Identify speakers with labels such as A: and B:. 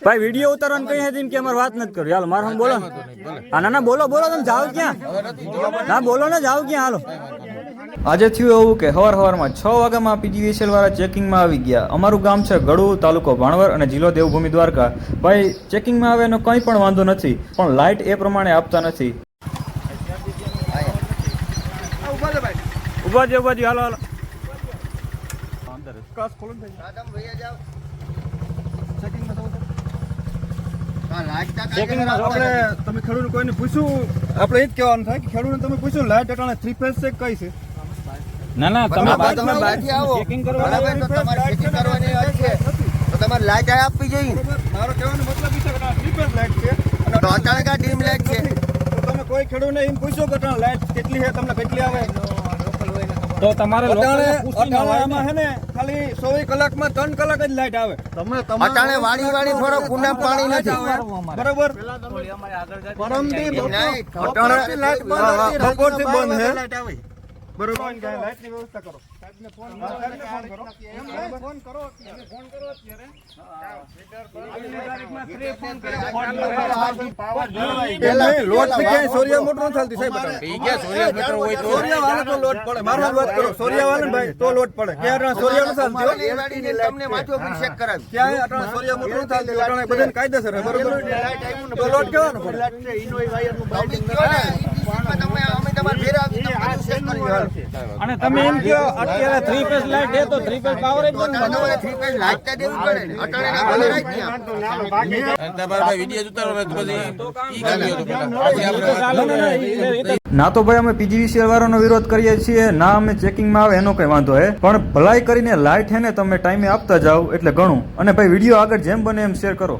A: ભાઈ વિડીયો ઉતારવાનું કઈ હતી કે અમારે વાત નથી કરી. હાલો મારે હું બોલો. હા ના ના બોલો બોલો, તમે જાઓ ક્યાં? ના બોલો ને, જાઓ ક્યાં? હાલો. આજે થયું એવું કે સવારમાં 6 વાગ્યામાં પીજીવીસીએલ વાળા ચેકિંગમાં આવી ગયા. અમારું ગામ છે ગળુ, તાલુકો ભાણવર અને જિલ્લો દેવભૂમિ દ્વારકા. ભાઈ ચેકિંગમાં આવે એનો કંઈ પણ વાંધો નથી, પણ લાઇટ એ પ્રમાણે આપતા નથી. ઉભા જ હાલો હાલો.
B: તમે ખેડૂત કોઈને પૂછ્યું, આપણે એ જ કહેવાનું થાય કે ખેડૂતને તમે પૂછ્યું લાઈટ અટાણે 3 ફેઝ છે કઈ છે?
A: ના ના તમે
B: ચેકિંગ કરવાની તો તમારે લાઈટ આપવી જોઈએ. મારો કહેવાનો મતલબ છે કે 3 ફેઝ લાઈટ છે અને અટાણે કા ડીમ લાઈટ છે. તો તમે કોઈ ખેડૂતને એમ પૂછો કે અટાણે લાઈટ કેટલી છે, તમને કેટલી આવે?
A: તો તમારે
B: આમાં હે ને ખાલી 24 કલાકમાં 3 કલાક જ લાઈટ આવે. અટાણે વાડી થોડો કુંડા પાણી નથી બરોબર. પરમદી અટાણે લાઈટ બપોરથી બંધ છે બરોબર. લાઈટ ની વ્યવસ્થા કરો. સાહેબને ફોન કરો. ફોન કરો અત્યારે. લોટ ક્યાંય સોરિયા મોટર નથી ચાલતી સાહેબ. સોરિયા વાળા તો લોટ પડે. મારો વાત કરો. સોરિયા વાળા ભાઈ તો લોટ પડે. ક્યાં સોરિયા નથી ચાલતી? તમને વાંચો બિલ ચેક કરાવી. ક્યાં અટાણે સોરિયા મોટર નથી ચાલતી? અટાણે બધાને કાયદેસર બરોબર. તો લોટ કેવાનો પડે?
A: અને તમે એમ કહો અત્યારે 3 ફેઝ લાઈટ છે તો 3 ફેઝ પાવર જ બંધ.
B: 3 ફેઝ લાઈટ તો દેવી પડે ને. અટાણે ના બોલે
A: ના તો ભાઈ અમે પીજીવીસીએલ વાળાનો વિરોધ કરીએ છીએ, ના અમે ચેકિંગમાં આવે એનો કઈ વાંધો હે, પણ ભલાઈ કરીને લાઈટ હે ને તમે ટાઈમે આપતા જાઓ એટલે ઘણું. અને ભાઈ વિડીયો આગળ જેમ બને એમ શેર કરો.